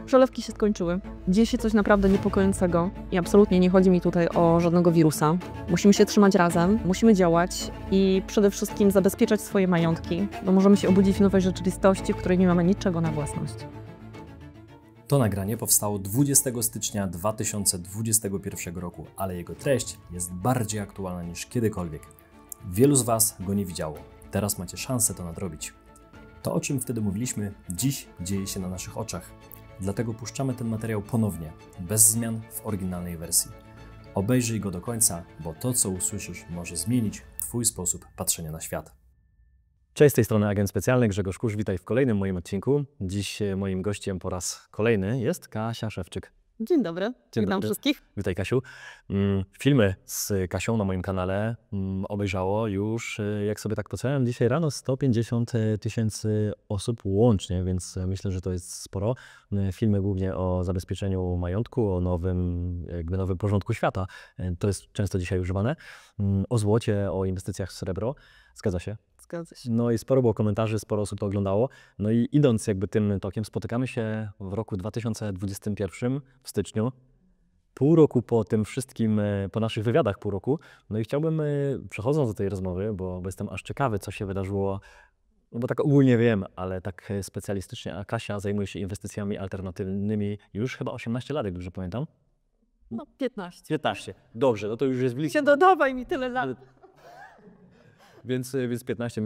Przelewki się skończyły. Dzieje się coś naprawdę niepokojącego i absolutnie nie chodzi mi tutaj o żadnego wirusa. Musimy się trzymać razem, musimy działać i przede wszystkim zabezpieczać swoje majątki, bo możemy się obudzić w nowej rzeczywistości, w której nie mamy niczego na własność. To nagranie powstało 20 stycznia 2021 roku, ale jego treść jest bardziej aktualna niż kiedykolwiek. Wielu z Was go nie widziało. Teraz macie szansę to nadrobić. To, o czym wtedy mówiliśmy, dziś dzieje się na naszych oczach. Dlatego puszczamy ten materiał ponownie, bez zmian w oryginalnej wersji. Obejrzyj go do końca, bo to, co usłyszysz, może zmienić Twój sposób patrzenia na świat. Cześć, z tej strony agent specjalny Grzegorz Kusz. Witaj w kolejnym moim odcinku. Dziś moim gościem po raz kolejny jest Kasia Szewczyk. Dzień dobry, witam wszystkich. Witaj, Kasiu. Filmy z Kasią na moim kanale obejrzało już, jak sobie tak patrzyłem, dzisiaj rano 150 000 osób łącznie, więc myślę, że to jest sporo. Filmy głównie o zabezpieczeniu majątku, o nowym porządku świata. To jest często dzisiaj używane. O złocie, o inwestycjach w srebro. Zgadza się? Zgadza się. No i sporo było komentarzy, sporo osób to oglądało. No i idąc jakby tym tokiem, spotykamy się w roku 2021 w styczniu. Pół roku po tym wszystkim, po naszych wywiadach pół roku. No i chciałbym, przechodząc do tej rozmowy, bo jestem aż ciekawy, co się wydarzyło, no bo tak ogólnie wiem, ale tak specjalistycznie, a Kasia zajmuje się inwestycjami alternatywnymi już chyba 18 lat, jak dobrze pamiętam. No 15. 15. Dobrze, no to już jest blisko. Nie dodawaj mi tyle lat. Więc 15,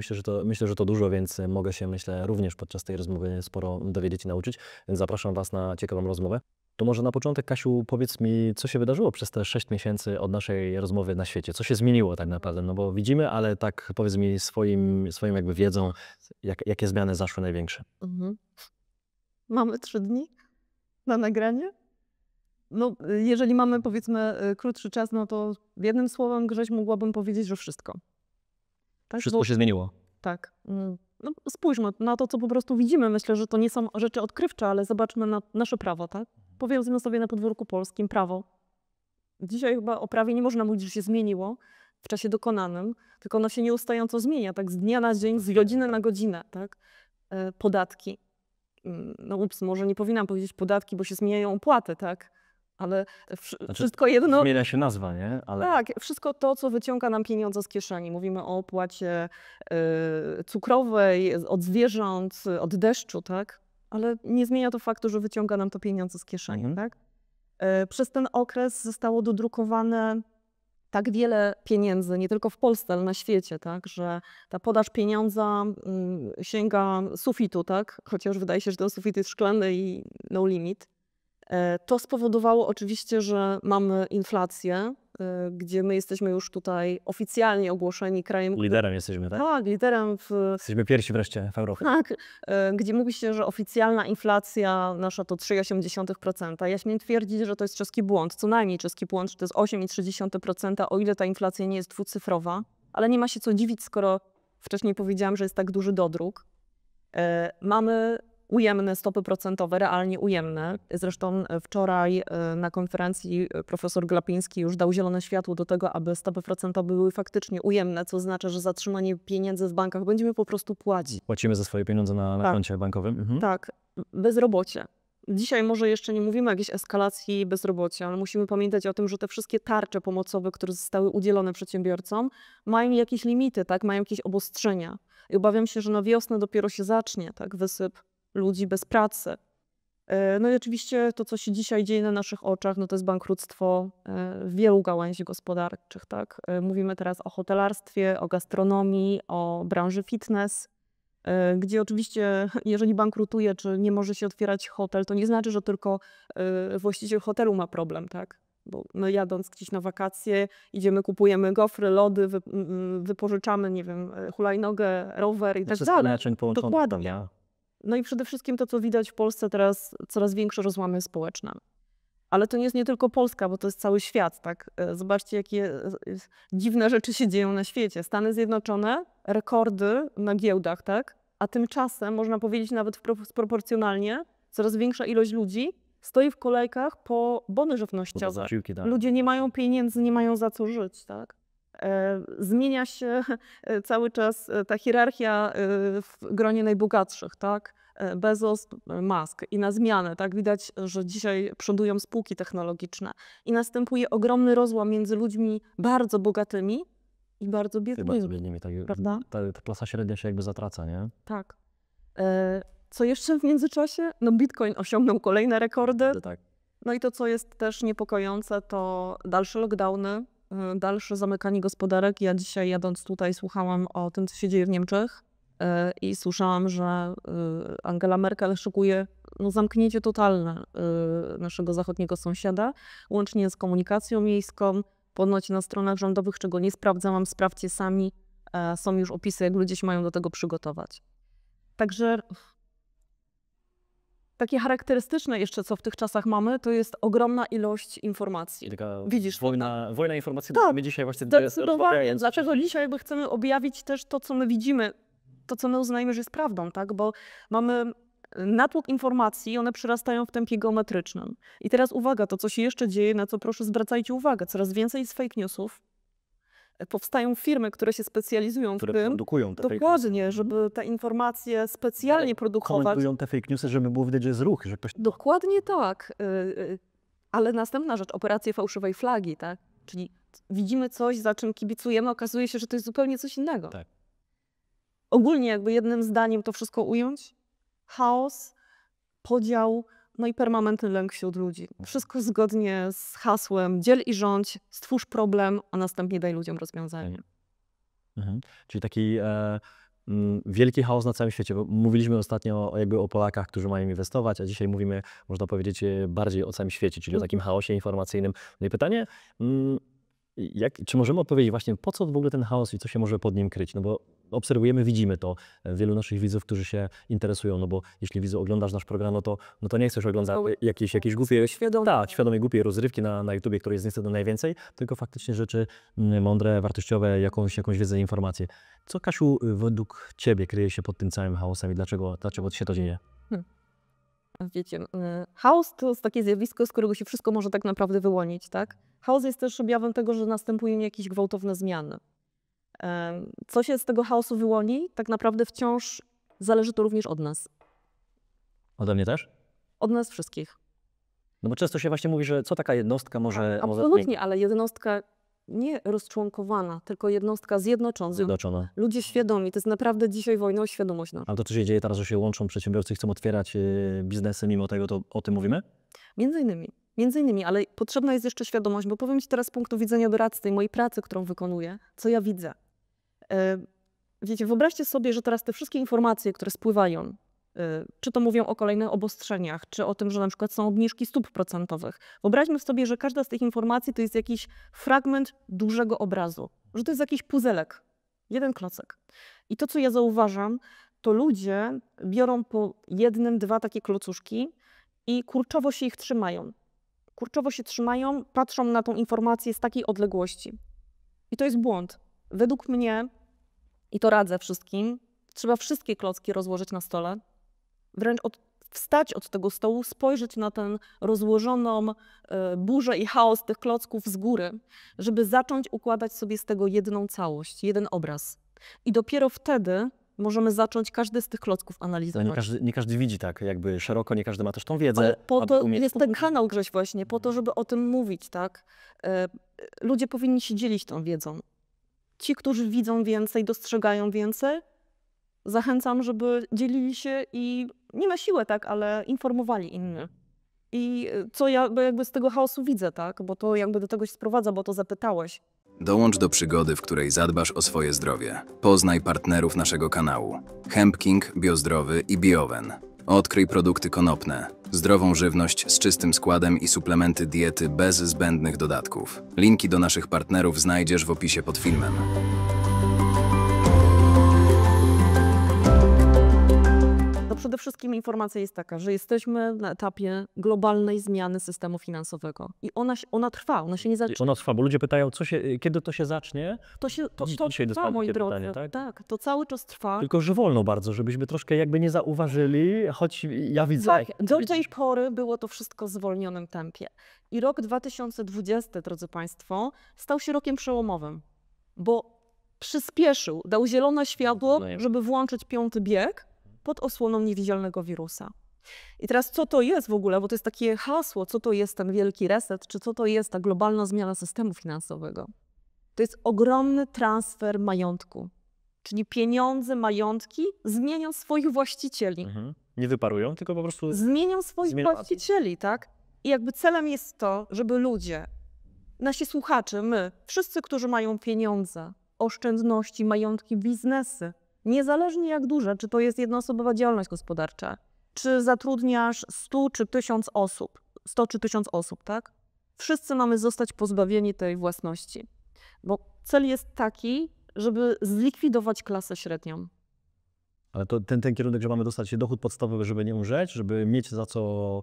myślę, że to dużo, więc mogę się, myślę, również podczas tej rozmowy sporo dowiedzieć i nauczyć. Więc zapraszam Was na ciekawą rozmowę. To może na początek, Kasiu, powiedz mi, co się wydarzyło przez te 6 miesięcy od naszej rozmowy na świecie? Co się zmieniło tak naprawdę? No bo widzimy, ale tak powiedz mi swoją jakby wiedzą, jakie zmiany zaszły największe. Mamy 3 dni na nagranie. No, jeżeli mamy, powiedzmy, krótszy czas, no to jednym słowem, Grześ, mogłabym powiedzieć, że wszystko. Tak? Wszystko się zmieniło. Tak. No, spójrzmy na to, co po prostu widzimy. Myślę, że to nie są rzeczy odkrywcze, ale zobaczmy na nasze prawo, tak? Powiedzmy sobie na podwórku polskim prawo. Dzisiaj chyba o prawie nie można mówić, że się zmieniło w czasie dokonanym, tylko ono się nieustająco zmienia, tak z dnia na dzień, z godziny na godzinę, tak? Podatki. No może nie powinnam powiedzieć podatki, bo się zmieniają opłaty, tak? Ale wszystko jedno... Zmienia się nazwa, nie? Ale... Tak, wszystko to, co wyciąga nam pieniądze z kieszeni. Mówimy o opłacie cukrowej, od zwierząt, od deszczu, tak? Ale nie zmienia to faktu, że wyciąga nam to pieniądze z kieszeni, tak? Przez ten okres zostało dodrukowane tak wiele pieniędzy, nie tylko w Polsce, ale na świecie, tak? Że ta podaż pieniądza sięga sufitu, tak? Chociaż wydaje się, że ten sufit jest szklany i no limit. To spowodowało oczywiście, że mamy inflację, gdzie my jesteśmy już tutaj oficjalnie ogłoszeni krajem... Liderem jesteśmy, tak? Tak, liderem Jesteśmy pierwsi wreszcie w Europie. Tak, gdzie mówi się, że oficjalna inflacja nasza to 3,8%. Ja śmiem twierdzić, że to jest czeski błąd, co najmniej czeski błąd, że to jest 8,3%, o ile ta inflacja nie jest dwucyfrowa. Ale nie ma się co dziwić, skoro wcześniej powiedziałam, że jest tak duży dodruk. Mamy ujemne stopy procentowe, realnie ujemne. Zresztą wczoraj na konferencji profesor Glapiński już dał zielone światło do tego, aby stopy procentowe były faktycznie ujemne, co oznacza, że za trzymanie pieniędzy w bankach będziemy po prostu płacić. Płacimy za swoje pieniądze na koncie bankowym. Tak, bezrobocie. Dzisiaj może jeszcze nie mówimy o jakiejś eskalacji bezrobocia, ale musimy pamiętać o tym, że te wszystkie tarcze pomocowe, które zostały udzielone przedsiębiorcom, mają jakieś limity, tak? Mają jakieś obostrzenia. I obawiam się, że na wiosnę dopiero się zacznie tak? Wysyp ludzi bez pracy. No i oczywiście to, co się dzisiaj dzieje na naszych oczach, no to jest bankructwo wielu gałęzi gospodarczych. Tak? Mówimy teraz o hotelarstwie, o gastronomii, o branży fitness, gdzie oczywiście jeżeli bankrutuje, czy nie może się otwierać hotel, to nie znaczy, że tylko właściciel hotelu ma problem, tak? Bo my jadąc gdzieś na wakacje, idziemy, kupujemy gofry, lody, wypożyczamy, nie wiem, hulajnogę, rower i tak dalej. Dokładnie. No i przede wszystkim to, co widać w Polsce teraz, coraz większe rozłamy społeczne. Ale to nie jest nie tylko Polska, bo to jest cały świat, tak? Zobaczcie, jakie dziwne rzeczy się dzieją na świecie. Stany Zjednoczone, rekordy na giełdach, tak? A tymczasem, można powiedzieć nawet proporcjonalnie, coraz większa ilość ludzi stoi w kolejkach po bony żywnościowe. Ludzie nie mają pieniędzy, nie mają za co żyć, tak? Zmienia się cały czas ta hierarchia w gronie najbogatszych, tak? Bezos, Musk i na zmianę, tak? Widać, że dzisiaj przodują spółki technologiczne i następuje ogromny rozłam między ludźmi bardzo bogatymi i bardzo biednymi, tak, prawda? Ta klasa średnia się jakby zatraca, nie? Tak. Co jeszcze w międzyczasie? No Bitcoin osiągnął kolejne rekordy. Tak. No i to, co jest też niepokojące, to dalsze lockdowny, dalsze zamykanie gospodarek. Ja dzisiaj jadąc tutaj słuchałam o tym, co się dzieje w Niemczech i słyszałam, że Angela Merkel szykuje zamknięcie totalne naszego zachodniego sąsiada, łącznie z komunikacją miejską. Ponoć na stronach rządowych, czego nie sprawdzałam, sprawdźcie sami, są już opisy, jak ludzie się mają do tego przygotować. Także takie charakterystyczne jeszcze, co w tych czasach mamy, to jest ogromna ilość informacji. Widzisz, wojna informacji, tak, my dzisiaj właśnie zdecydowanie. Dlaczego dzisiaj jakby chcemy objawić też to, co my widzimy, to, co my uznajemy, że jest prawdą, tak? Bo mamy natłok informacji, one przyrastają w tempie geometrycznym. I teraz uwaga, to co się jeszcze dzieje, na co proszę zwracajcie uwagę, coraz więcej jest fake newsów. Powstają firmy, które się specjalizują w tym, produkują te dokładnie, żeby te informacje specjalnie produkować. Komentują te fake newsy, żeby było widać, że jest ruch, że ktoś... Dokładnie tak. Ale następna rzecz, operacje fałszywej flagi, tak? Czyli widzimy coś, za czym kibicujemy, okazuje się, że to jest zupełnie coś innego. Tak. Ogólnie jakby jednym zdaniem to wszystko ująć, chaos, podział, no i permanentny lęk wśród ludzi. Wszystko zgodnie z hasłem dziel i rządź, stwórz problem, a następnie daj ludziom rozwiązanie. Czyli taki wielki chaos na całym świecie, bo mówiliśmy ostatnio jakby o Polakach, którzy mają inwestować, a dzisiaj mówimy, można powiedzieć, bardziej o całym świecie, czyli o takim chaosie informacyjnym. No i pytanie, czy możemy odpowiedzieć właśnie, po co w ogóle ten chaos i co się może pod nim kryć? No bo obserwujemy, widzimy to, wielu naszych widzów, którzy się interesują, no bo jeśli widzu oglądasz nasz program, no to nie chcesz oglądać jakieś głupie, świadomie głupiej rozrywki na YouTubie, której jest niestety najwięcej, tylko faktycznie rzeczy mądre, wartościowe, jakąś wiedzę, informację. Co, Kasiu, według ciebie kryje się pod tym całym chaosem i dlaczego się to dzieje? Wiecie, chaos to jest takie zjawisko, z którego się wszystko może tak naprawdę wyłonić, tak? Chaos jest też objawem tego, że następują jakieś gwałtowne zmiany. Co się z tego chaosu wyłoni, tak naprawdę wciąż zależy to również od nas. Ode mnie też? Od nas wszystkich. No bo często się właśnie mówi, że co taka jednostka może... Absolutnie, ale jednostka nie rozczłonkowana, tylko jednostka zjednoczona. Ludzie świadomi, to jest naprawdę dzisiaj wojna o świadomość. Ale to, co się dzieje teraz, że się łączą przedsiębiorcy, chcą otwierać biznesy, mimo tego, to o tym mówimy? Między innymi, ale potrzebna jest jeszcze świadomość, bo powiem ci teraz z punktu widzenia doradcy tej mojej pracy, którą wykonuję, co ja widzę. Wiecie, wyobraźcie sobie, że teraz te wszystkie informacje, które spływają, czy to mówią o kolejnych obostrzeniach, czy o tym, że na przykład są obniżki stóp procentowych. Wyobraźmy sobie, że każda z tych informacji to jest jakiś fragment dużego obrazu, że to jest jakiś puzelek, jeden klocek. I to, co ja zauważam, to ludzie biorą po jednym, dwa takie klocuszki i kurczowo się ich trzymają. Kurczowo się trzymają, patrzą na tą informację z takiej odległości. I to jest błąd. Według mnie, i to radzę wszystkim, trzeba wszystkie klocki rozłożyć na stole, wręcz wstać od tego stołu, spojrzeć na tę rozłożoną burzę i chaos tych klocków z góry, żeby zacząć układać sobie z tego jedną całość, jeden obraz. I dopiero wtedy możemy zacząć każdy z tych klocków analizować. Nie każdy widzi tak jakby szeroko, nie każdy ma też tą wiedzę. Ale po to jest ten kanał, Grześ, właśnie, po to, żeby o tym mówić, tak? Ludzie powinni się dzielić tą wiedzą. Ci, którzy widzą więcej, dostrzegają więcej, zachęcam, żeby dzielili się i nie na siłę, tak, ale informowali innych. I co ja jakby z tego chaosu widzę, tak? Bo to jakby do tego się sprowadza, bo to zapytałeś. Dołącz do przygody, w której zadbasz o swoje zdrowie. Poznaj partnerów naszego kanału. Hemp King, Biozdrowy i Biowen. Odkryj produkty konopne, zdrową żywność z czystym składem i suplementy diety bez zbędnych dodatków. Linki do naszych partnerów znajdziesz w opisie pod filmem. To przede wszystkim informacja jest taka, że jesteśmy na etapie globalnej zmiany systemu finansowego. I ona trwa, ona się nie zaczyna. Ona trwa, bo ludzie pytają, kiedy to się zacznie? To trwa, moi drodzy. Pytanie, tak, to cały czas trwa. Tylko, że wolno bardzo, żebyśmy troszkę jakby nie zauważyli, choć ja widzę... Tak, do tej pory było to wszystko w zwolnionym tempie. I rok 2020, drodzy Państwo, stał się rokiem przełomowym, bo przyspieszył, dał zielone światło, żeby włączyć 5. bieg pod osłoną niewidzialnego wirusa. I teraz co to jest w ogóle, bo to jest takie hasło, co to jest ten wielki reset, czy co to jest ta globalna zmiana systemu finansowego. To jest ogromny transfer majątku, czyli pieniądze, majątki zmienią swoich właścicieli. Nie wyparują, tylko po prostu Zmienią swoich właścicieli, tak? I jakby celem jest to, żeby ludzie, nasi słuchacze, my, wszyscy, którzy mają pieniądze, oszczędności, majątki, biznesy, niezależnie jak duże, czy to jest jednoosobowa działalność gospodarcza, czy zatrudniasz 100 czy 1000 osób, 100 czy 1000 osób, tak? Wszyscy mamy zostać pozbawieni tej własności, bo cel jest taki, żeby zlikwidować klasę średnią. Ale to ten kierunek, że mamy dostać dochód podstawowy, żeby nie umrzeć, żeby mieć za co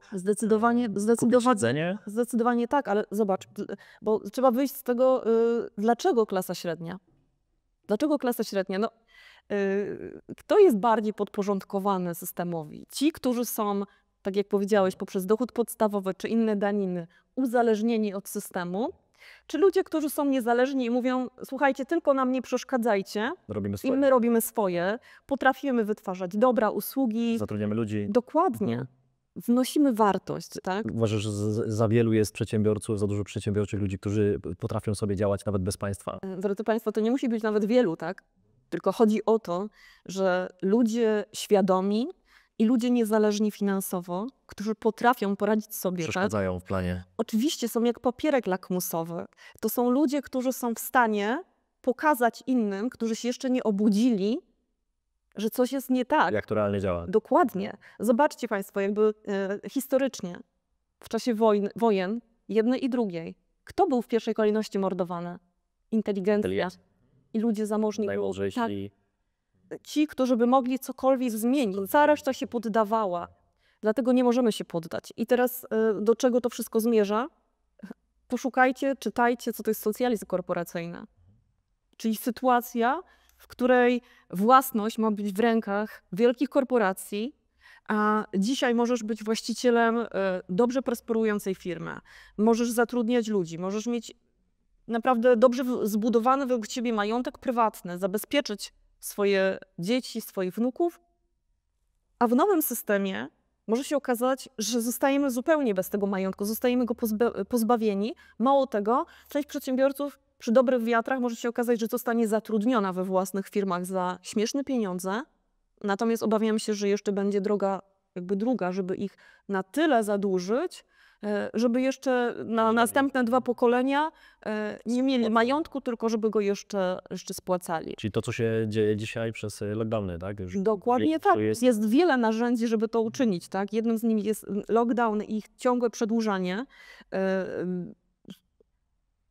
Zdecydowanie tak, ale zobacz, bo trzeba wyjść z tego, dlaczego klasa średnia? Dlaczego klasa średnia? No, kto jest bardziej podporządkowany systemowi? Ci, którzy są, tak jak powiedziałeś, poprzez dochód podstawowy czy inne daniny uzależnieni od systemu, czy ludzie, którzy są niezależni i mówią, słuchajcie, tylko nam nie przeszkadzajcie, i my robimy swoje, potrafimy wytwarzać dobra, usługi. Zatrudniamy ludzi. Dokładnie. Wnosimy wartość, tak? Uważasz, że za wielu jest przedsiębiorców, za dużo przedsiębiorczych ludzi, którzy potrafią sobie działać nawet bez państwa? Drodzy Państwo, to nie musi być nawet wielu, tak? Tylko chodzi o to, że ludzie świadomi i ludzie niezależni finansowo, którzy potrafią poradzić sobie. Przeszkadzają tak? w planie. Oczywiście są jak papierek lakmusowy. To są ludzie, którzy są w stanie pokazać innym, którzy się jeszcze nie obudzili, że coś jest nie tak. Jak to realnie działa. Dokładnie. Zobaczcie Państwo, jakby historycznie, w czasie wojen, jednej i drugiej, kto był w pierwszej kolejności mordowany? Inteligencja. I ludzie zamożni. Tak. Ci, którzy by mogli cokolwiek zmienić. Cała reszta się poddawała. Dlatego nie możemy się poddać. I teraz do czego to wszystko zmierza? Poszukajcie, czytajcie, co to jest socjalizm korporacyjny. Czyli sytuacja, w której własność ma być w rękach wielkich korporacji, a dzisiaj możesz być właścicielem dobrze prosperującej firmy. Możesz zatrudniać ludzi, możesz mieć naprawdę dobrze zbudowany według ciebie majątek prywatny, zabezpieczyć swoje dzieci, swoich wnuków, a w nowym systemie może się okazać, że zostajemy zupełnie bez tego majątku, zostajemy go pozbawieni. Mało tego, część przedsiębiorców przy dobrych wiatrach może się okazać, że zostanie zatrudniona we własnych firmach za śmieszne pieniądze, natomiast obawiam się, że jeszcze będzie droga jakby druga, żeby ich na tyle zadłużyć, żeby jeszcze na następne 2 pokolenia nie mieli majątku, tylko żeby go jeszcze spłacali. Czyli to, co się dzieje dzisiaj przez lockdowny, tak? Dokładnie tak. Jest wiele narzędzi, żeby to uczynić, tak? Jednym z nich jest lockdown i ich ciągłe przedłużanie.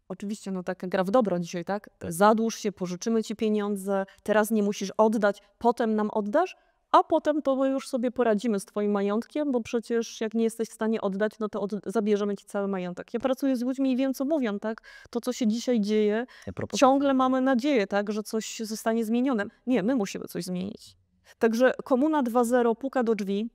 Oczywiście, no taka gra w dobro dzisiaj, tak? Zadłuż się, pożyczymy ci pieniądze, teraz nie musisz oddać, potem nam oddasz, a potem to my już sobie poradzimy z twoim majątkiem, bo przecież jak nie jesteś w stanie oddać, no to zabierzemy ci cały majątek. Ja pracuję z ludźmi i wiem, co mówią, tak? To, co się dzisiaj dzieje, ciągle mamy nadzieję, tak, że coś zostanie zmienione. Nie, my musimy coś zmienić. Także Komuna 2.0 puka do drzwi.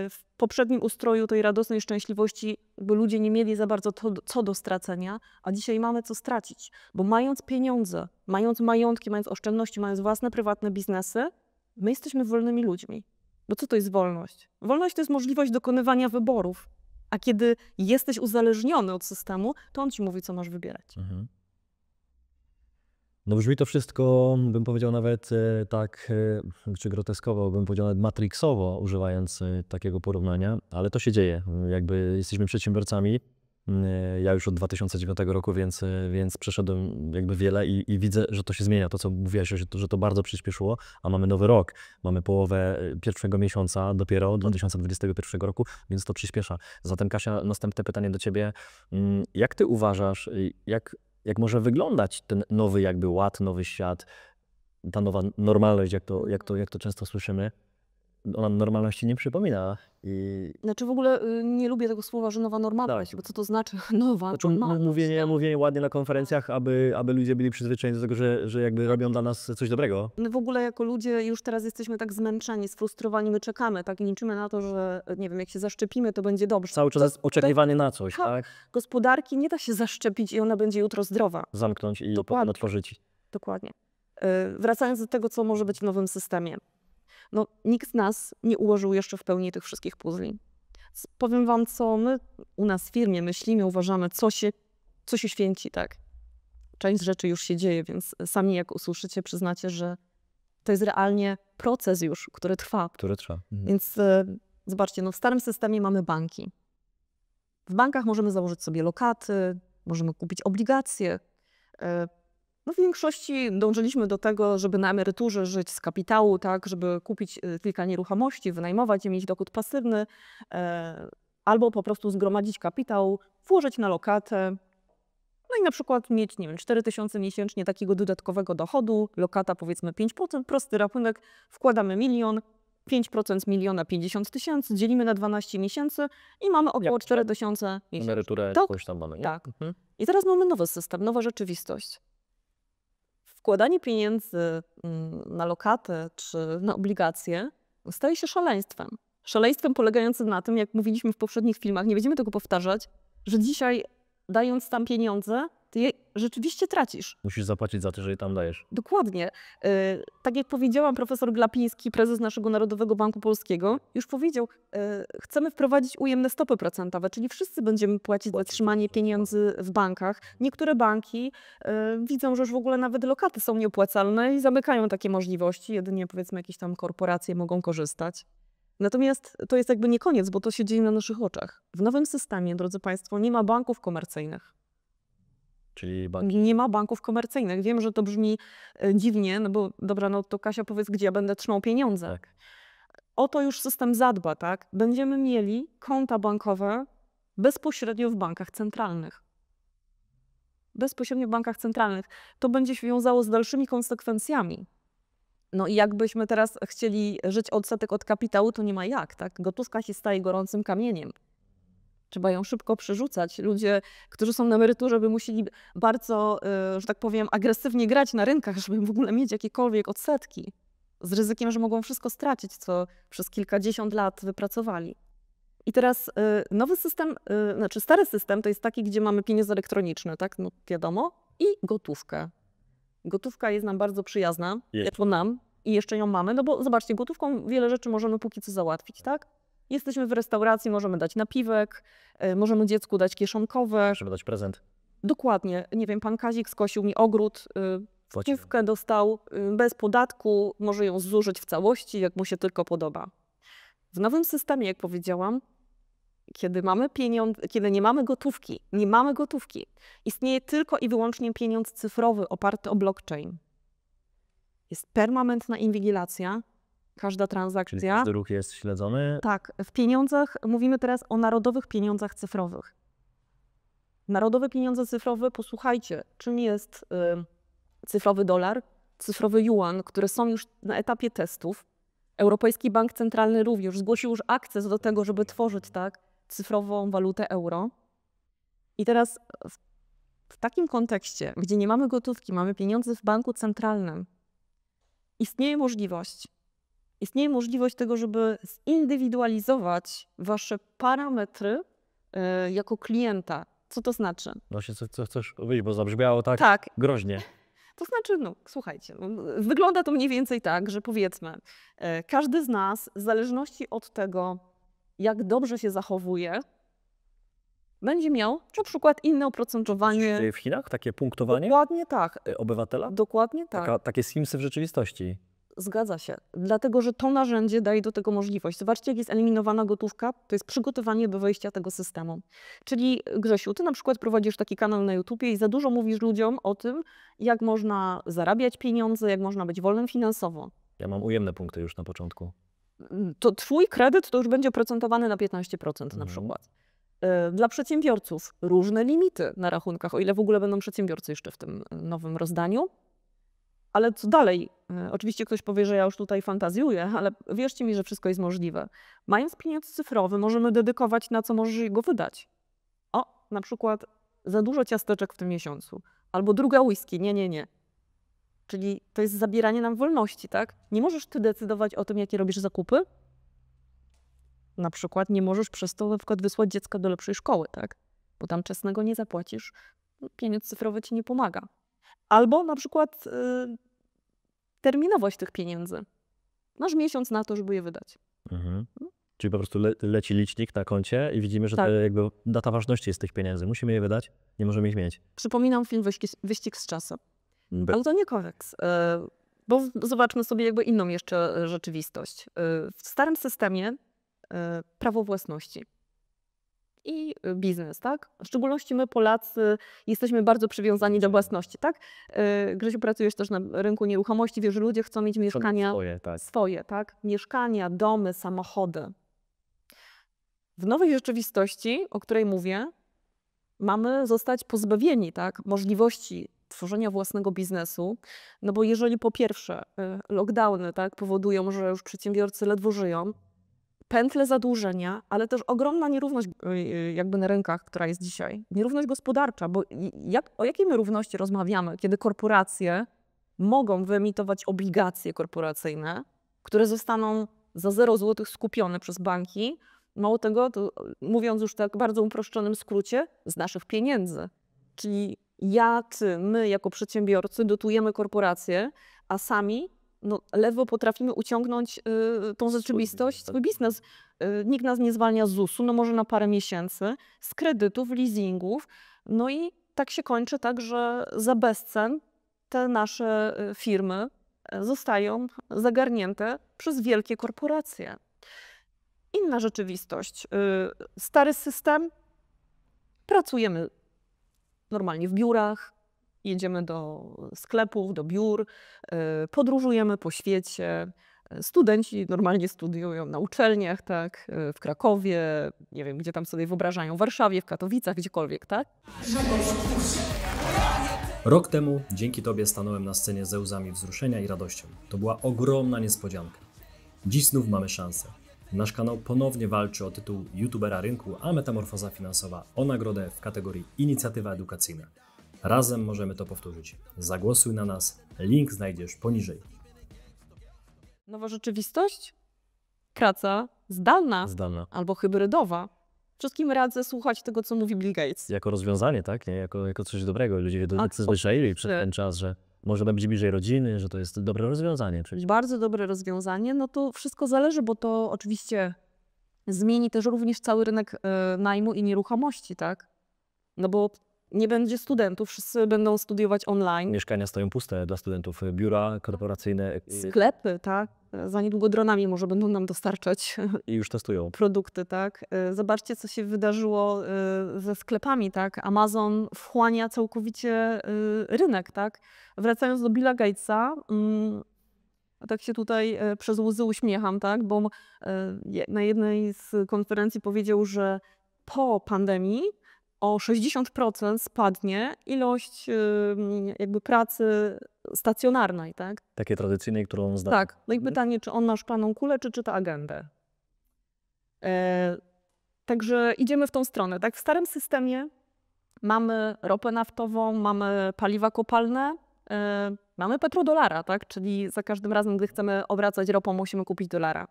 W poprzednim ustroju tej radosnej szczęśliwości by ludzie nie mieli za bardzo co do stracenia, a dzisiaj mamy co stracić. Bo mając pieniądze, mając majątki, mając oszczędności, mając własne prywatne biznesy, my jesteśmy wolnymi ludźmi. Bo co to jest wolność? Wolność to jest możliwość dokonywania wyborów. A kiedy jesteś uzależniony od systemu, to on ci mówi, co masz wybierać. No brzmi to wszystko, bym powiedział nawet tak, czy groteskowo, bym powiedział nawet matrixowo, używając takiego porównania, ale to się dzieje. Jakby jesteśmy przedsiębiorcami. Ja już od 2009 roku, więc przeszedłem jakby wiele i widzę, że to się zmienia. To, co mówiłaś, że to bardzo przyspieszyło, a mamy nowy rok. Mamy połowę pierwszego miesiąca dopiero 2021 roku, więc to przyspiesza. Zatem Kasia, następne pytanie do ciebie. Jak ty uważasz, jak może wyglądać ten nowy jakby ład, nowy świat, ta nowa normalność, jak to często słyszymy? Ona normalności nie przypomina. Znaczy w ogóle nie lubię tego słowa, że nowa normalność, bo co to znaczy nowa normalność? Mówienie ładnie na konferencjach, aby ludzie byli przyzwyczajeni do tego, że jakby robią dla nas coś dobrego. My w ogóle jako ludzie już teraz jesteśmy tak zmęczeni, sfrustrowani, my czekamy, tak i liczymy na to, że nie wiem, jak się zaszczepimy, to będzie dobrze. Cały czas jest oczekiwanie na coś, tak? Gospodarki nie da się zaszczepić i ona będzie jutro zdrowa. Zamknąć i potem otworzyć. Dokładnie. Wracając do tego, co może być w nowym systemie. No, nikt z nas nie ułożył jeszcze w pełni tych wszystkich puzli. Powiem wam, co my u nas w firmie myślimy, uważamy, co się święci, tak. Część rzeczy już się dzieje, więc sami jak usłyszycie, przyznacie, że to jest realnie proces już, który trwa. Więc zobaczcie, no w starym systemie mamy banki. W bankach możemy założyć sobie lokaty, możemy kupić obligacje. No w większości dążyliśmy do tego, żeby na emeryturze żyć z kapitału, tak, żeby kupić kilka nieruchomości, wynajmować je, mieć dochód pasywny, albo po prostu zgromadzić kapitał, włożyć na lokatę, no i na przykład mieć, nie wiem, 4000 miesięcznie takiego dodatkowego dochodu, lokata powiedzmy 5%, prosty rachunek, wkładamy 1 000 000, 5% z 1 50 000, dzielimy na 12 miesięcy i mamy około 4000 miesięcznie. Emeryturę jakoś tam mamy, nie? Tak. I teraz mamy nowy system, nowa rzeczywistość. Wkładanie pieniędzy na lokatę czy na obligacje staje się szaleństwem. Szaleństwem polegającym na tym, jak mówiliśmy w poprzednich filmach, nie będziemy tego powtarzać, że dzisiaj dając tam pieniądze, ty je rzeczywiście tracisz. Musisz zapłacić za to, że je tam dajesz. Dokładnie. Tak jak powiedziałam, profesor Glapiński, prezes naszego Narodowego Banku Polskiego, już powiedział, chcemy wprowadzić ujemne stopy procentowe, czyli wszyscy będziemy płacić za trzymanie pieniędzy w bankach. Niektóre banki widzą, że już w ogóle nawet lokaty są nieopłacalne i zamykają takie możliwości. Jedynie powiedzmy jakieś tam korporacje mogą korzystać. Natomiast to jest jakby nie koniec, bo to się dzieje na naszych oczach. W nowym systemie, drodzy Państwo, nie ma banków komercyjnych. Czyli banki. Nie ma banków komercyjnych. Wiem, że to brzmi dziwnie, no bo dobra, no to Kasia powiedz, gdzie ja będę trzymał pieniądze. Tak. O to już system zadba, tak? Będziemy mieli konta bankowe bezpośrednio w bankach centralnych. Bezpośrednio w bankach centralnych. To będzie się wiązało z dalszymi konsekwencjami. No i jakbyśmy teraz chcieli żyć odsetek od kapitału, to nie ma jak, tak? Gotówka się staje gorącym kamieniem. Trzeba ją szybko przerzucać. Ludzie, którzy są na emeryturze, by musieli bardzo, że tak powiem, agresywnie grać na rynkach, żeby w ogóle mieć jakiekolwiek odsetki. Z ryzykiem, że mogą wszystko stracić, co przez kilkadziesiąt lat wypracowali. I teraz nowy system, znaczy stary system to jest taki, gdzie mamy pieniądze elektroniczne, tak? No wiadomo. I gotówkę. Gotówka jest nam bardzo przyjazna, jako nam, i jeszcze ją mamy, no bo zobaczcie, gotówką wiele rzeczy możemy póki co załatwić, tak? Jesteśmy w restauracji, możemy dać napiwek, możemy dziecku dać kieszonkowe. Możemy dać prezent. Dokładnie. Nie wiem, pan Kazik skosił mi ogród, gotówkę dostał bez podatku, może ją zużyć w całości, jak mu się tylko podoba. W nowym systemie, jak powiedziałam, kiedy mamy pieniądze, kiedy nie mamy gotówki, istnieje tylko i wyłącznie pieniądz cyfrowy oparty o blockchain. Jest permanentna inwigilacja, każda transakcja. Czyli każdy ruch jest śledzony? Tak, w pieniądzach, mówimy teraz o narodowych pieniądzach cyfrowych. Narodowe pieniądze cyfrowe, posłuchajcie, czym jest cyfrowy dolar, cyfrowy yuan, które są już na etapie testów. Europejski Bank Centralny również zgłosił już akces do tego, żeby tworzyć tak cyfrową walutę euro. I teraz w takim kontekście, gdzie nie mamy gotówki, mamy pieniądze w banku centralnym, istnieje możliwość tego, żeby zindywidualizować wasze parametry jako klienta. Co to znaczy? Właśnie, co chcesz powiedzieć, bo zabrzmiało tak groźnie. To znaczy, no słuchajcie, wygląda to mniej więcej tak, że powiedzmy, każdy z nas w zależności od tego, jak dobrze się zachowuje, będzie miał na przykład inne oprocentowanie. W Chinach takie punktowanie? Dokładnie tak. Obywatela? Dokładnie tak. Takie Simsy w rzeczywistości. Zgadza się. Dlatego, że to narzędzie daje do tego możliwość. Zobaczcie, jak jest eliminowana gotówka, to jest przygotowanie do wejścia tego systemu. Czyli Grzesiu, ty na przykład prowadzisz taki kanał na YouTubie i za dużo mówisz ludziom o tym, jak można zarabiać pieniądze, jak można być wolnym finansowo. Ja mam ujemne punkty już na początku. To twój kredyt to już będzie oprocentowany na 15% na przykład. Dla przedsiębiorców różne limity na rachunkach, o ile w ogóle będą przedsiębiorcy jeszcze w tym nowym rozdaniu. Ale co dalej? Oczywiście ktoś powie, że ja już tutaj fantazjuję, ale wierzcie mi, że wszystko jest możliwe. Mając pieniądz cyfrowy, możemy dedykować, na co możesz go wydać. O, na przykład za dużo ciasteczek w tym miesiącu. Albo druga whisky. Nie. Czyli to jest zabieranie nam wolności, tak? Nie możesz ty decydować o tym, jakie robisz zakupy. Na przykład nie możesz przez to na przykład wysłać dziecka do lepszej szkoły, tak? Bo tam czesnego nie zapłacisz. Pieniądz cyfrowy ci nie pomaga. Albo na przykład terminowość tych pieniędzy. Masz miesiąc na to, żeby je wydać. Czyli po prostu leci licznik na koncie i widzimy, że Tak. jakby data ważności jest tych pieniędzy. Musimy je wydać, nie możemy ich mieć. Przypominam film Wyścig z czasem. Ale to nie kodeks, bo zobaczmy sobie jakby inną jeszcze rzeczywistość. W starym systemie prawo własności i biznes, tak? W szczególności my Polacy jesteśmy bardzo przywiązani do własności, tak? Grzesiu, pracujesz też na rynku nieruchomości, wiesz, że ludzie chcą mieć mieszkania swoje, tak? Mieszkania, domy, samochody. W nowej rzeczywistości, o której mówię, mamy zostać pozbawieni, tak, możliwości tworzenia własnego biznesu, no bo jeżeli po pierwsze lockdowny, tak, powodują, że już przedsiębiorcy ledwo żyją, pętle zadłużenia, ale też ogromna nierówność jakby na rynkach, która jest dzisiaj, nierówność gospodarcza, bo o jakiej my równości rozmawiamy, kiedy korporacje mogą wyemitować obligacje korporacyjne, które zostaną za 0 zł skupione przez banki. Mało tego, to mówiąc już tak bardzo uproszczonym skrócie, z naszych pieniędzy. Czyli ty, my jako przedsiębiorcy dotujemy korporacje, a sami ledwo potrafimy uciągnąć tą rzeczywistość, swój biznes. Nikt nas nie zwalnia z ZUS-u, może na parę miesięcy, z kredytów, leasingów. No i tak się kończy tak, że za bezcen te nasze firmy zostają zagarnięte przez wielkie korporacje. Inna rzeczywistość. Stary system, pracujemy normalnie w biurach, jedziemy do sklepów, do biur, podróżujemy po świecie. Studenci normalnie studiują na uczelniach, tak, w Krakowie, nie wiem, gdzie tam sobie wyobrażają, w Warszawie, w Katowicach, gdziekolwiek, tak? Rok temu dzięki Tobie stanąłem na scenie ze łzami wzruszenia i radością. To była ogromna niespodzianka. Dziś znów mamy szansę. Nasz kanał ponownie walczy o tytuł youtubera rynku, a Metamorfoza Finansowa o nagrodę w kategorii Inicjatywa Edukacyjna. Razem możemy to powtórzyć. Zagłosuj na nas. Link znajdziesz poniżej. Nowa rzeczywistość? Praca zdalna. Albo hybrydowa. Wszystkim radzę słuchać tego, co mówi Bill Gates. Jako rozwiązanie, tak? Nie? Jako coś dobrego. Ludzie przyzwyczaili przez ten czas, że możemy być bliżej rodziny, że to jest dobre rozwiązanie. Przecież. Bardzo dobre rozwiązanie. No to wszystko zależy, bo to oczywiście zmieni też również cały rynek najmu i nieruchomości, tak? No bo nie będzie studentów, wszyscy będą studiować online. Mieszkania stoją puste dla studentów, biura korporacyjne. Sklepy, tak? Za niedługo dronami może będą nam dostarczać i już testują produkty, tak? Zobaczcie, co się wydarzyło ze sklepami, tak? Amazon wchłania całkowicie rynek, tak? Wracając do Billa Gatesa, tak się tutaj przez łzy uśmiecham, tak? Bo na jednej z konferencji powiedział, że po pandemii o 60% spadnie ilość jakby pracy stacjonarnej, tak? Takiej tradycyjnej, którą zna. Tak. No i pytanie, czy on ma szklaną kulę, czy czyta agendę. Także idziemy w tą stronę. Tak? W starym systemie mamy ropę naftową, mamy paliwa kopalne, mamy petrodolara, tak? Czyli za każdym razem, gdy chcemy obracać ropą, musimy kupić dolara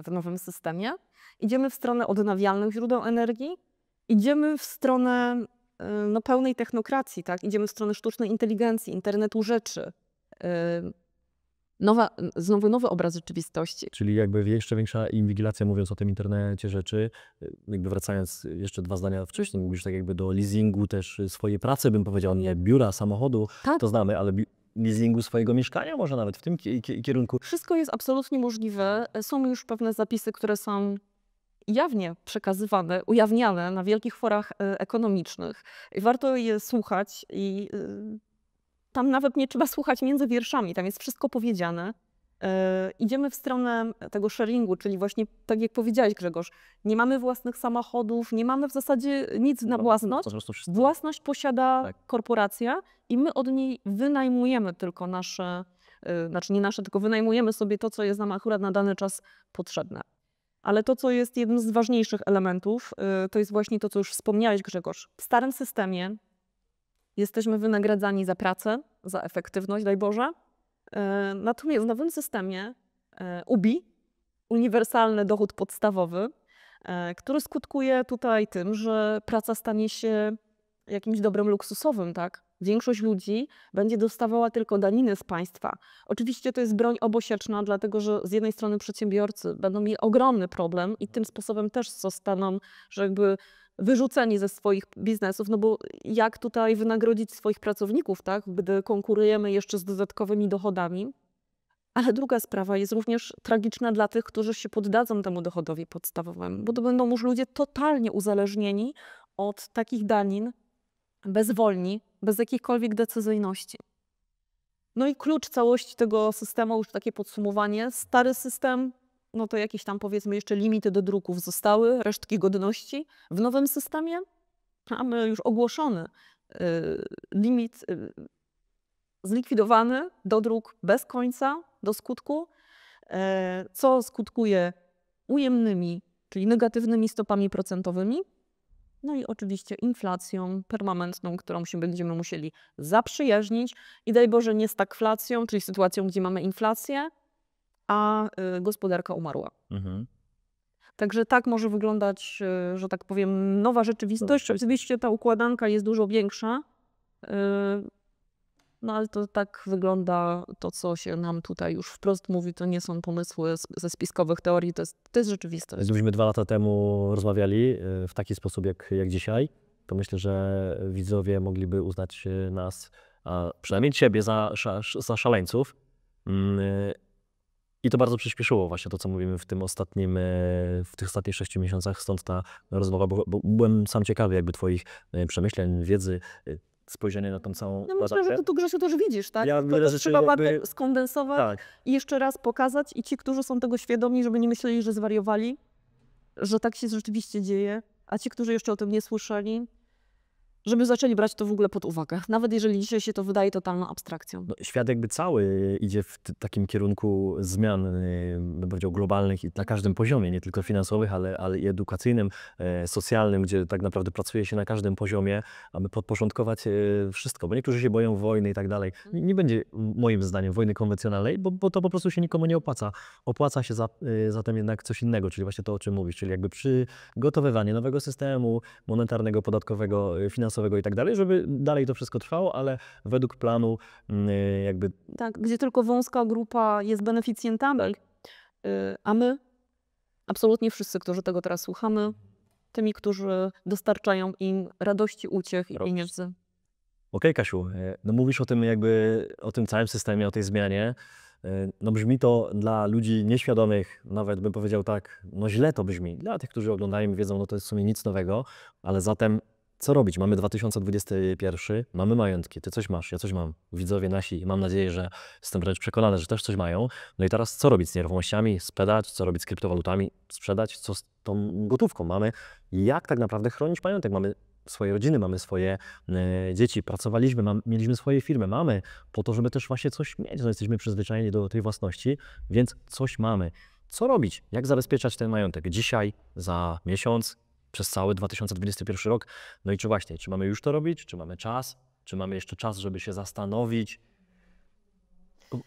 w nowym systemie. Idziemy w stronę odnawialnych źródeł energii. Idziemy w stronę pełnej technokracji, tak? Idziemy w stronę sztucznej inteligencji, internetu rzeczy. Znowu nowy obraz rzeczywistości. Czyli jakby jeszcze większa inwigilacja, mówiąc o tym internecie rzeczy. Jakby wracając jeszcze 2 zdania wcześniej, mówisz tak jakby do leasingu też swojej pracy, bym powiedział, nie biura, samochodu, tak. To znamy, ale leasingu swojego mieszkania może nawet w tym kierunku. Wszystko jest absolutnie możliwe. Są już pewne zapisy, które są jawnie przekazywane, ujawniane na wielkich forach ekonomicznych. I warto je słuchać i tam nawet nie trzeba słuchać między wierszami, tam jest wszystko powiedziane. Idziemy w stronę tego sharingu, czyli właśnie tak jak powiedziałeś, Grzegorz, nie mamy własnych samochodów, nie mamy w zasadzie nic na własność. Własność posiada korporacja i my od niej wynajmujemy tylko nasze, znaczy nie nasze, tylko wynajmujemy sobie to, co jest nam akurat na dany czas potrzebne. Ale to, co jest jednym z ważniejszych elementów, to jest właśnie to, co już wspomniałeś, Grzegorz. W starym systemie jesteśmy wynagradzani za pracę, za efektywność, daj Boże. Natomiast w nowym systemie UBI, uniwersalny dochód podstawowy, który skutkuje tutaj tym, że praca stanie się jakimś dobrem luksusowym, tak? Większość ludzi będzie dostawała tylko daniny z państwa. Oczywiście to jest broń obosieczna, dlatego że z jednej strony przedsiębiorcy będą mieli ogromny problem i tym sposobem też zostaną, że jakby wyrzuceni ze swoich biznesów, no bo jak tutaj wynagrodzić swoich pracowników, tak, gdy konkurujemy jeszcze z dodatkowymi dochodami. Ale druga sprawa jest również tragiczna dla tych, którzy się poddadzą temu dochodowi podstawowemu, bo to będą już ludzie totalnie uzależnieni od takich danin, bezwolni, bez jakiejkolwiek decyzyjności. No i klucz całości tego systemu, już takie podsumowanie, stary system, no to jakieś tam powiedzmy jeszcze limity do druków zostały, resztki godności. W nowym systemie mamy już ogłoszony limit zlikwidowany, dodruk bez końca, do skutku, co skutkuje ujemnymi, czyli negatywnymi stopami procentowymi, no i oczywiście inflacją permanentną, którą się będziemy musieli zaprzyjaźnić i daj Boże nie stagflacją, czyli sytuacją, gdzie mamy inflację, a gospodarka umarła. Także tak może wyglądać, że tak powiem, nowa rzeczywistość. Oczywiście ta układanka jest dużo większa, no ale to tak wygląda to, co się nam tutaj już wprost mówi. To nie są pomysły ze spiskowych teorii, to jest rzeczywistość. Gdybyśmy 2 lata temu rozmawiali w taki sposób jak dzisiaj, to myślę, że widzowie mogliby uznać nas, a przynajmniej ciebie, za szaleńców. I to bardzo przyspieszyło właśnie to, co mówimy w tych ostatnich 6 miesiącach, stąd ta rozmowa, bo byłem sam ciekawy jakby twoich przemyśleń, wiedzy, spojrzenie na tą całą No myślę, że to Grzesiu też widzisz, tak? Ja To trzeba bardzo skondensować i jeszcze raz pokazać i ci, którzy są tego świadomi, żeby nie myśleli, że zwariowali, że tak się rzeczywiście dzieje, a ci, którzy jeszcze o tym nie słyszeli, żeby zaczęli brać to w ogóle pod uwagę. Nawet jeżeli dzisiaj się to wydaje totalną abstrakcją. No, świat jakby cały idzie w takim kierunku zmian, bym powiedział, globalnych i na każdym poziomie, nie tylko finansowych, ale i edukacyjnym, socjalnym, gdzie tak naprawdę pracuje się na każdym poziomie, aby podporządkować wszystko, bo niektórzy się boją wojny i tak dalej. Nie będzie moim zdaniem wojny konwencjonalnej, bo to po prostu się nikomu nie opłaca. Opłaca się zatem jednak coś innego, czyli właśnie to, o czym mówisz, czyli jakby przygotowywanie nowego systemu monetarnego, podatkowego, finansowego i tak dalej, żeby dalej to wszystko trwało, ale według planu jakby... Tak, gdzie tylko wąska grupa jest beneficjentami, a my, absolutnie wszyscy, którzy tego teraz słuchamy, tymi, którzy dostarczają im radości, uciech i pieniędzy. Okej, Kasiu, no mówisz o tym jakby, o tym całym systemie, o tej zmianie. No brzmi to dla ludzi nieświadomych, nawet bym powiedział tak, no źle to brzmi. Dla tych, którzy oglądają i wiedzą, no to jest w sumie nic nowego, ale zatem co robić? Mamy 2021, mamy majątki, ty coś masz, ja coś mam, widzowie nasi, mam nadzieję, że jestem wręcz przekonany, że też coś mają. No i teraz co robić z nieruchomościami, sprzedać, co robić z kryptowalutami, sprzedać, co z tą gotówką mamy, jak tak naprawdę chronić majątek, mamy swoje rodziny, mamy swoje dzieci, pracowaliśmy, mieliśmy swoje firmy, mamy po to, żeby też właśnie coś mieć, no jesteśmy przyzwyczajeni do tej własności, więc coś mamy. Co robić? Jak zabezpieczać ten majątek dzisiaj, za miesiąc, przez cały 2021 rok. No i czy właśnie, czy mamy już to robić, czy mamy czas, czy mamy jeszcze czas, żeby się zastanowić?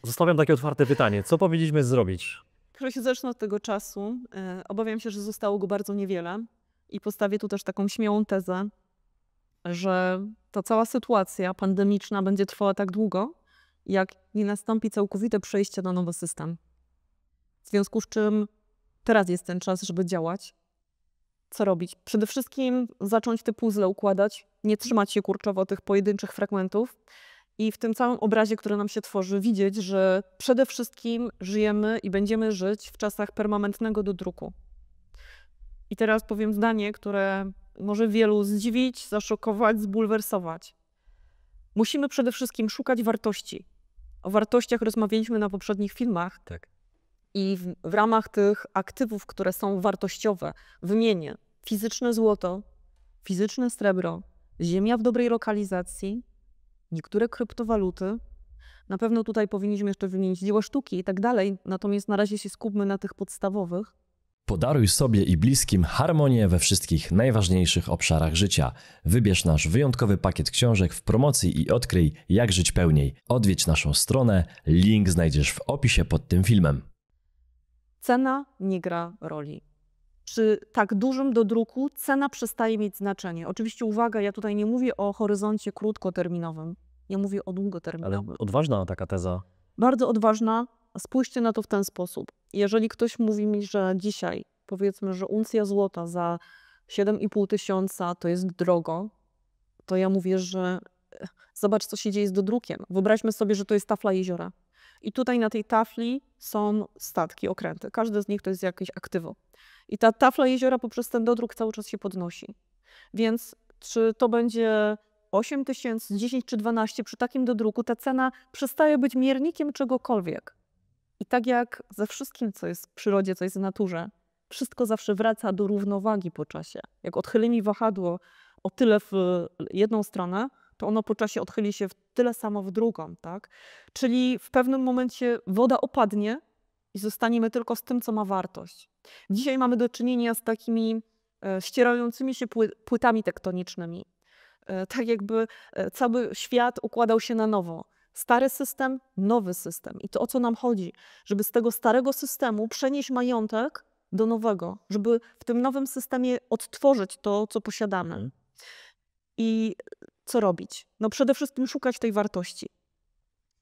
Zostawiam takie otwarte pytanie. Co powinniśmy zrobić? Kiedy się zacznę od tego czasu, obawiam się, że zostało go bardzo niewiele i postawię tu też taką śmiałą tezę, że ta cała sytuacja pandemiczna będzie trwała tak długo, jak nie nastąpi całkowite przejście na nowy system. W związku z czym teraz jest ten czas, żeby działać. Co robić? Przede wszystkim zacząć te puzzle układać, nie trzymać się kurczowo tych pojedynczych fragmentów i w tym całym obrazie, który nam się tworzy, widzieć, że przede wszystkim żyjemy i będziemy żyć w czasach permanentnego dodruku. I teraz powiem zdanie, które może wielu zdziwić, zaszokować, zbulwersować. Musimy przede wszystkim szukać wartości. O wartościach rozmawialiśmy na poprzednich filmach. Tak. I w ramach tych aktywów, które są wartościowe, wymienię fizyczne złoto, fizyczne srebro, ziemia w dobrej lokalizacji, niektóre kryptowaluty. Na pewno tutaj powinniśmy jeszcze wymienić dzieła sztuki i tak dalej, natomiast na razie się skupmy na tych podstawowych. Podaruj sobie i bliskim harmonię we wszystkich najważniejszych obszarach życia. Wybierz nasz wyjątkowy pakiet książek w promocji i odkryj, jak żyć pełniej. Odwiedź naszą stronę, link znajdziesz w opisie pod tym filmem. Cena nie gra roli. przy tak dużym dodruku cena przestaje mieć znaczenie. Oczywiście uwaga, ja tutaj nie mówię o horyzoncie krótkoterminowym, ja mówię o Ale długoterminowym. odważna taka teza. Bardzo odważna. Spójrzcie na to w ten sposób. Jeżeli ktoś mówi mi, że dzisiaj powiedzmy, że uncja złota za 7,5 tysiąca to jest drogo, to ja mówię, że zobacz, co się dzieje z dodrukiem. Wyobraźmy sobie, że to jest tafla jeziora. I tutaj na tej tafli są statki, okręty. Każde z nich to jest jakieś aktywo. I ta tafla jeziora poprzez ten dodruk cały czas się podnosi. Więc czy to będzie 8 tysięcy, 10 czy 12, przy takim dodruku ta cena przestaje być miernikiem czegokolwiek. I tak jak ze wszystkim, co jest w przyrodzie, co jest w naturze, wszystko zawsze wraca do równowagi po czasie. Jak odchylimy wahadło o tyle w jedną stronę, to ono po czasie odchyli się w tyle samo w drugą, tak? Czyli w pewnym momencie woda opadnie i zostaniemy tylko z tym, co ma wartość. Dzisiaj mamy do czynienia z takimi ścierającymi się płytami tektonicznymi. Tak jakby cały świat układał się na nowo. Stary system, nowy system. I to o co nam chodzi? Żeby z tego starego systemu przenieść majątek do nowego. Żeby w tym nowym systemie odtworzyć to, co posiadamy. I co robić? No przede wszystkim szukać tej wartości.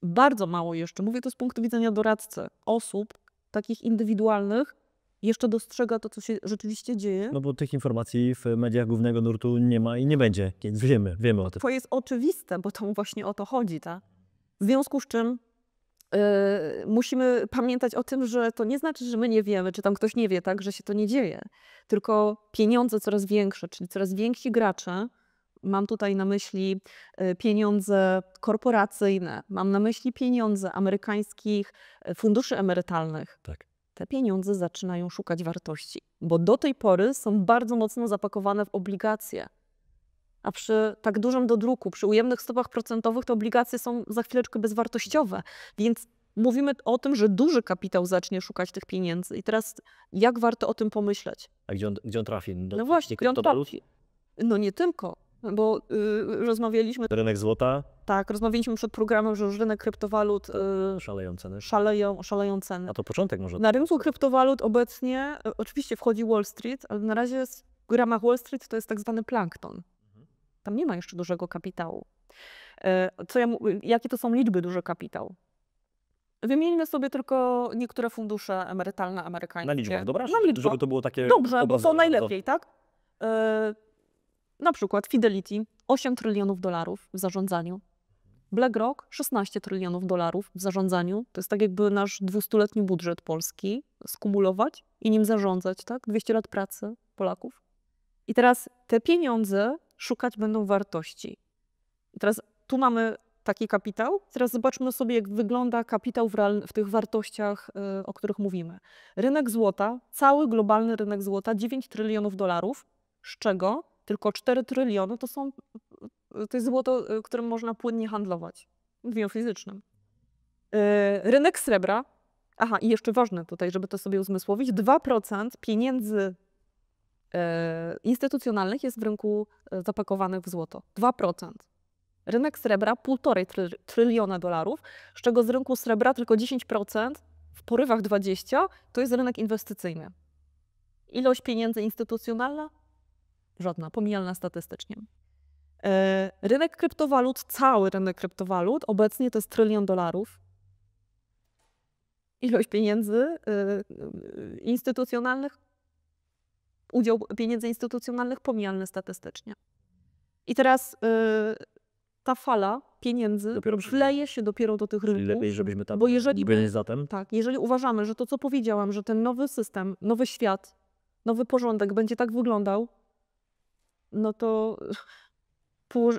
Bardzo mało jeszcze, mówię to z punktu widzenia doradcy, osób takich indywidualnych jeszcze dostrzega to, co się rzeczywiście dzieje. No bo tych informacji w mediach głównego nurtu nie ma i nie będzie. Więc wiemy o tym. To jest oczywiste, bo to właśnie o to chodzi, tak? W związku z czym musimy pamiętać o tym, że to nie znaczy, że my nie wiemy, czy tam ktoś nie wie, tak, że się to nie dzieje. Tylko pieniądze coraz większe, czyli coraz więksi gracze, mam tutaj na myśli pieniądze korporacyjne, mam na myśli pieniądze amerykańskich funduszy emerytalnych. Tak. Te pieniądze zaczynają szukać wartości, bo do tej pory są bardzo mocno zapakowane w obligacje. A przy tak dużym dodruku, przy ujemnych stopach procentowych te obligacje są za chwileczkę bezwartościowe. Więc mówimy o tym, że duży kapitał zacznie szukać tych pieniędzy. I teraz jak warto o tym pomyśleć? A gdzie on trafi? No właśnie, gdzie on trafi? No nie tylko, bo rozmawialiśmy... Rynek złota? Tak, rozmawialiśmy przed programem, że już rynek kryptowalut Szaleją ceny. szaleją ceny. A to początek może. Na rynku kryptowalut obecnie oczywiście wchodzi Wall Street, ale na razie w ramach Wall Street to jest tak zwany plankton. Tam nie ma jeszcze dużego kapitału. Jakie to są liczby duży kapitał? Wymienimy sobie tylko niektóre fundusze emerytalne amerykańskie. Na liczbach, dobra? Na liczbach. Żeby to było takie Dobrze, bo to obrazowe. najlepiej, tak? Na przykład Fidelity 8 trylionów dolarów w zarządzaniu. BlackRock 16 trylionów dolarów w zarządzaniu. To jest tak jakby nasz 200-letni budżet polski skumulować i nim zarządzać, tak? 200 lat pracy Polaków. I teraz te pieniądze szukać będą wartości. I teraz tu mamy taki kapitał. Teraz zobaczmy sobie, jak wygląda kapitał w tych wartościach, o których mówimy. Rynek złota, cały globalny rynek złota 9 trylionów dolarów, z czego tylko 4 tryliony to jest złoto, którym można płynnie handlować. Mówię o fizycznym. Rynek srebra, i jeszcze ważne tutaj, żeby to sobie uzmysłowić, 2% pieniędzy instytucjonalnych jest w rynku zapakowanych w złoto. 2%. Rynek srebra 1,5 tryliona dolarów, z czego z rynku srebra tylko 10%, w porywach 20% to jest rynek inwestycyjny. Ilość pieniędzy instytucjonalna? Żadna, pomijalna statystycznie. Rynek kryptowalut, cały rynek kryptowalut obecnie to jest $1 trylion. Ilość pieniędzy instytucjonalnych, udział pieniędzy instytucjonalnych pomijalny statystycznie. I teraz ta fala pieniędzy wleje się dopiero do tych rynków. Lepiej, żebyśmy tam bo jeżeli byli zatem. Tak, jeżeli uważamy, że to, co powiedziałam, że ten nowy system, nowy świat, nowy porządek będzie tak wyglądał, no to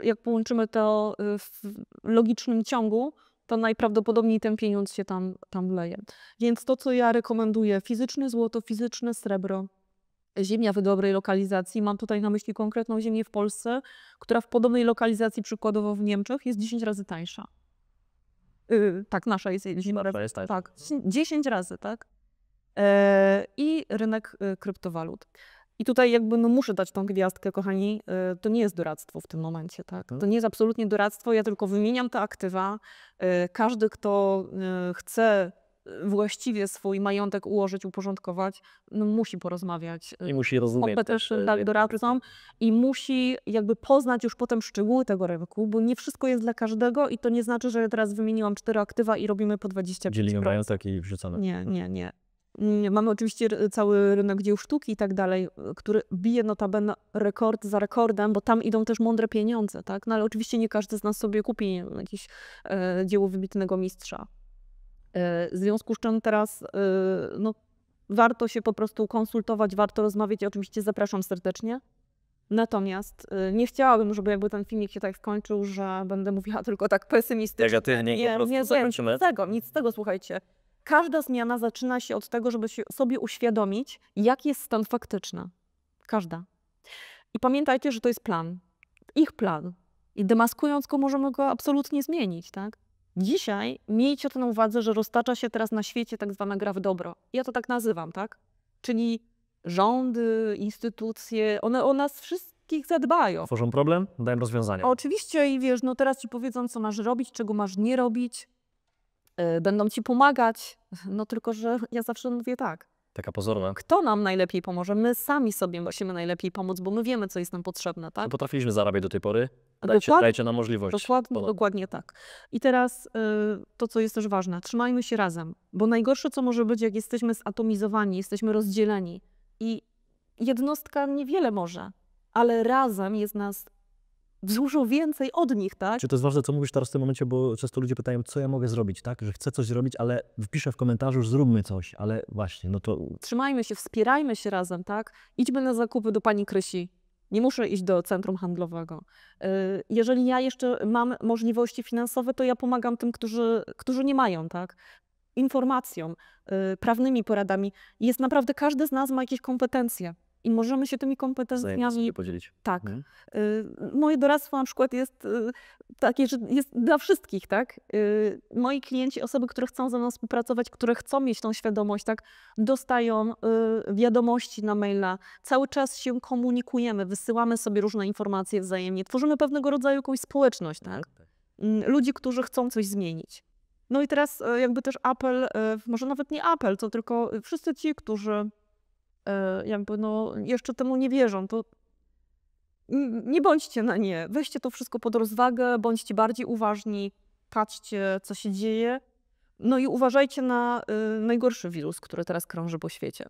jak połączymy to w logicznym ciągu, to najprawdopodobniej ten pieniądz się tam wleje. Więc to, co ja rekomenduję, fizyczne złoto, fizyczne srebro, ziemia w dobrej lokalizacji, mam tutaj na myśli konkretną ziemię w Polsce, która w podobnej lokalizacji, przykładowo w Niemczech, jest 10 razy tańsza. Tak, nasza jest 10 razy. Tak, 10 razy, tak. I rynek kryptowalut. I tutaj jakby muszę dać tą gwiazdkę, kochani, to nie jest doradztwo w tym momencie, tak? To nie jest absolutnie doradztwo, ja tylko wymieniam te aktywa. Każdy, kto chce właściwie swój majątek ułożyć, uporządkować, no musi porozmawiać I musi rozumieć kompetentnym doradcą i musi jakby poznać już potem szczegóły tego rynku, bo nie wszystko jest dla każdego i to nie znaczy, że ja teraz wymieniłam 4 aktywa i robimy po 25%. Dzielimy majątek i wrzucamy. Nie. Mamy oczywiście cały rynek dzieł sztuki i tak dalej, który bije notabene rekord za rekordem, bo tam idą też mądre pieniądze, tak? No ale oczywiście nie każdy z nas sobie kupi jakieś dzieło wybitnego mistrza. W związku z czym teraz no, warto się po prostu konsultować, warto rozmawiać i oczywiście zapraszam serdecznie. Natomiast nie chciałabym, żeby jakby ten filmik się tak skończył, że będę mówiła tylko tak pesymistycznie. Negatywnie i po prostu zakończymy. Nic z tego, słuchajcie. Każda zmiana zaczyna się od tego, żeby się sobie uświadomić, jaki jest stan faktyczny. Każda. I pamiętajcie, że to jest plan. Ich plan. I demaskując go, możemy go absolutnie zmienić, tak? Dzisiaj miejcie to na uwadze, że roztacza się teraz na świecie tak zwana gra w dobro. Ja to tak nazywam, tak? Czyli rządy, instytucje, one o nas wszystkich zadbają. Tworzą problem, dają rozwiązania. Oczywiście i wiesz, no teraz ci powiedzą, co masz robić, czego masz nie robić. Będą ci pomagać, no tylko, że ja zawsze mówię tak. Taka pozorna. Kto nam najlepiej pomoże? My sami sobie musimy najlepiej pomóc, bo my wiemy, co jest nam potrzebne, tak? No potrafiliśmy zarabiać do tej pory. Dokładnie. Dajcie nam możliwość. Dokładnie tak. I teraz to, co jest też ważne, trzymajmy się razem, bo najgorsze, co może być, jak jesteśmy zatomizowani, jesteśmy rozdzieleni i jednostka niewiele może, ale razem jest nas dużo więcej od nich, tak? Czy to jest ważne, co mówisz teraz w tym momencie, bo często ludzie pytają, co ja mogę zrobić, tak? Że chcę coś zrobić, ale wpiszę w komentarzu, że zróbmy coś, ale właśnie, no to... Trzymajmy się, wspierajmy się razem, tak? Idźmy na zakupy do pani Krysi. Nie muszę iść do centrum handlowego. Jeżeli ja jeszcze mam możliwości finansowe, to ja pomagam tym, którzy nie mają, tak? Informacją, prawnymi poradami. Jest naprawdę, każdy z nas ma jakieś kompetencje. I możemy się tymi kompetencjami podzielić. Tak. Moje doradztwo na przykład jest takie, że jest dla wszystkich, tak? Moi klienci, osoby, które chcą ze mną współpracować, które chcą mieć tą świadomość, tak? Dostają wiadomości na maila. Cały czas się komunikujemy, wysyłamy sobie różne informacje wzajemnie. Tworzymy pewnego rodzaju jakąś społeczność, tak? Ludzi, którzy chcą coś zmienić. No i teraz jakby też apel, może nawet nie apel, to tylko wszyscy ci, którzy jakby no jeszcze temu nie wierzą, to nie bądźcie na nie. Weźcie to wszystko pod rozwagę, bądźcie bardziej uważni, patrzcie, co się dzieje. No i uważajcie na najgorszy wirus, który teraz krąży po świecie.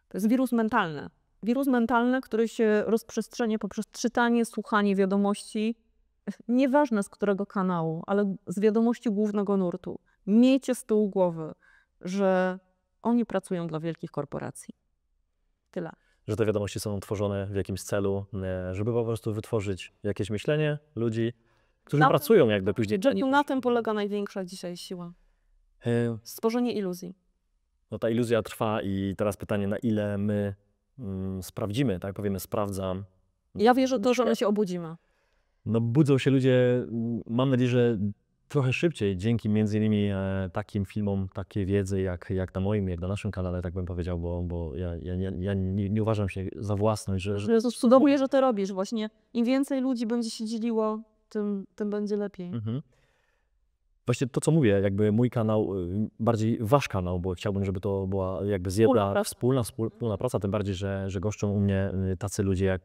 To jest wirus mentalny. Wirus mentalny, który się rozprzestrzenia poprzez czytanie, słuchanie wiadomości, nieważne z którego kanału, ale z wiadomości głównego nurtu. Miejcie z tyłu głowy, że oni pracują dla wielkich korporacji. Tyle. Że te wiadomości są tworzone w jakimś celu, żeby po prostu wytworzyć jakieś myślenie ludzi, którzy pracują jakby później. Na tym polega największa dzisiaj siła. Stworzenie iluzji. No ta iluzja trwa i teraz pytanie, na ile my sprawdzimy, tak? Powiemy, sprawdzam. Ja wierzę w to, że my się obudzimy. No budzą się ludzie, mam nadzieję, że trochę szybciej, dzięki między innymi takim filmom, takiej wiedzy jak na moim, jak na naszym kanale, tak bym powiedział, bo ja nie uważam się za własność, że... Jezus, cudownie, że to robisz. Właśnie im więcej ludzi będzie się dzieliło, tym będzie lepiej. Właśnie to, co mówię, jakby mój kanał, bardziej wasz kanał, bo chciałbym, żeby to była jakby wspólna praca, tym bardziej, że goszczą u mnie tacy ludzie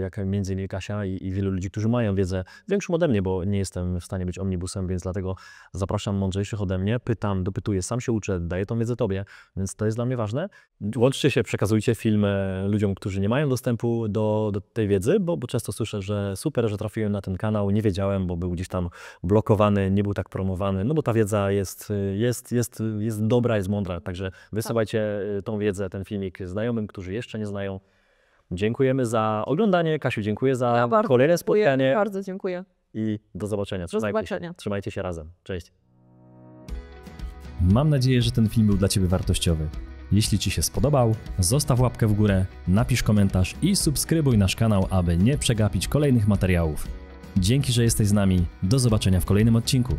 jak między innymi Kasia i wielu ludzi, którzy mają wiedzę większą ode mnie, bo nie jestem w stanie być omnibusem, więc dlatego zapraszam mądrzejszych ode mnie, pytam, dopytuję, sam się uczę, daję tą wiedzę tobie, więc to jest dla mnie ważne. Łączcie się, przekazujcie film ludziom, którzy nie mają dostępu do tej wiedzy, bo często słyszę, że super, że trafiłem na ten kanał, nie wiedziałem, bo był gdzieś tam blokowany, nie był tak promowany, no bo ta wiedza jest dobra, jest mądra, także wysyłajcie tą wiedzę, ten filmik znajomym, którzy jeszcze nie znają. Dziękujemy za oglądanie. Kasiu, dziękuję za kolejne spotkanie. Bardzo dziękuję. I do zobaczenia. Trzymajcie się razem. Cześć. Mam nadzieję, że ten film był dla Ciebie wartościowy. Jeśli Ci się spodobał, zostaw łapkę w górę, napisz komentarz i subskrybuj nasz kanał, aby nie przegapić kolejnych materiałów. Dzięki, że jesteś z nami. Do zobaczenia w kolejnym odcinku.